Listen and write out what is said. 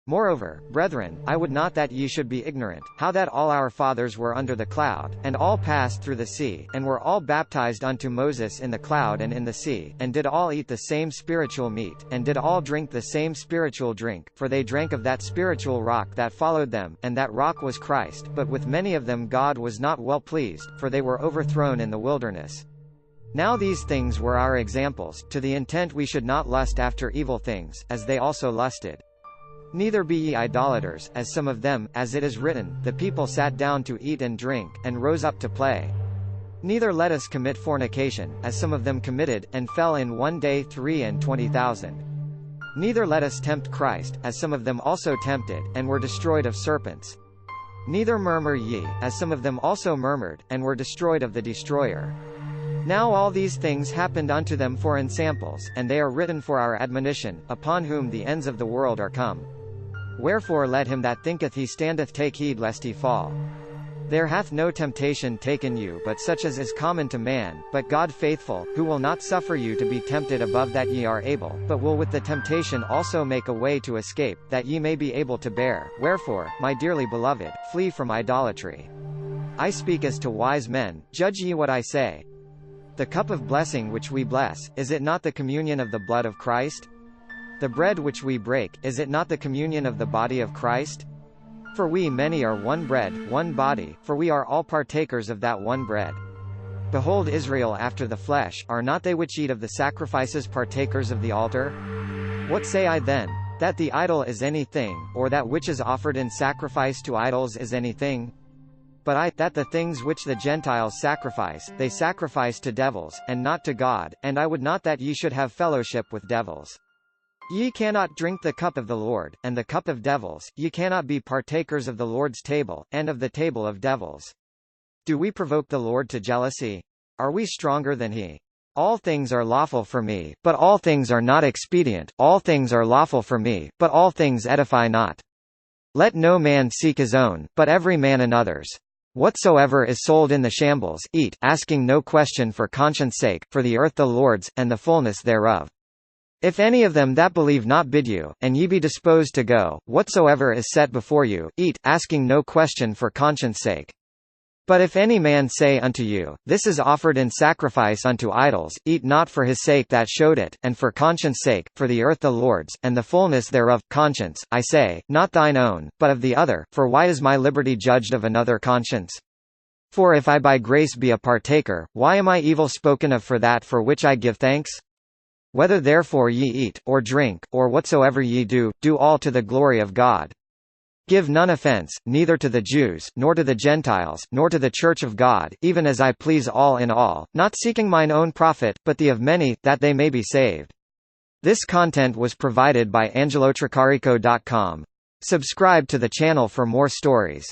Moreover, brethren, I would not that ye should be ignorant, how that all our fathers were under the cloud, and all passed through the sea, and were all baptized unto Moses in the cloud and in the sea, and did all eat the same spiritual meat, and did all drink the same spiritual drink, for they drank of that spiritual rock that followed them, and that rock was Christ. But with many of them God was not well pleased, for they were overthrown in the wilderness. Now these things were our examples, to the intent we should not lust after evil things, as they also lusted. Neither be ye idolaters, as some of them, as it is written, the people sat down to eat and drink, and rose up to play. Neither let us commit fornication, as some of them committed, and fell in one day 23,000. Neither let us tempt Christ, as some of them also tempted, and were destroyed of serpents. Neither murmur ye, as some of them also murmured, and were destroyed of the destroyer. Now all these things happened unto them for ensamples, and they are written for our admonition, upon whom the ends of the world are come. Wherefore let him that thinketh he standeth take heed lest he fall. There hath no temptation taken you but such as is common to man, but God faithful, who will not suffer you to be tempted above that ye are able, but will with the temptation also make a way to escape, that ye may be able to bear. Wherefore, my dearly beloved, flee from idolatry. I speak as to wise men, judge ye what I say. The cup of blessing which we bless, is it not the communion of the blood of Christ? The bread which we break, is it not the communion of the body of Christ? For we many are one bread, one body, for we are all partakers of that one bread. Behold Israel after the flesh, are not they which eat of the sacrifices partakers of the altar? What say I then? That the idol is anything, or that which is offered in sacrifice to idols is anything? But I, that the things which the Gentiles sacrifice, they sacrifice to devils, and not to God, and I would not that ye should have fellowship with devils. Ye cannot drink the cup of the Lord, and the cup of devils, ye cannot be partakers of the Lord's table, and of the table of devils. Do we provoke the Lord to jealousy? Are we stronger than he? All things are lawful for me, but all things are not expedient, all things are lawful for me, but all things edify not. Let no man seek his own, but every man another's. Whatsoever is sold in the shambles, eat, asking no question for conscience sake, for the earth the Lord's, and the fulness thereof. If any of them that believe not bid you, and ye be disposed to go, whatsoever is set before you, eat, asking no question for conscience sake. But if any man say unto you, This is offered in sacrifice unto idols, eat not for his sake that showed it, and for conscience sake, for the earth the Lord's, and the fulness thereof. Conscience, I say, not thine own, but of the other, for why is my liberty judged of another conscience? For if I by grace be a partaker, why am I evil spoken of for that for which I give thanks? Whether therefore ye eat, or drink, or whatsoever ye do, do all to the glory of God. Give none offence, neither to the Jews, nor to the Gentiles, nor to the church of God, even as I please all in all, not seeking mine own profit, but the of many, that they may be saved. This content was provided by angelotricarico.com. Subscribe to the channel for more stories.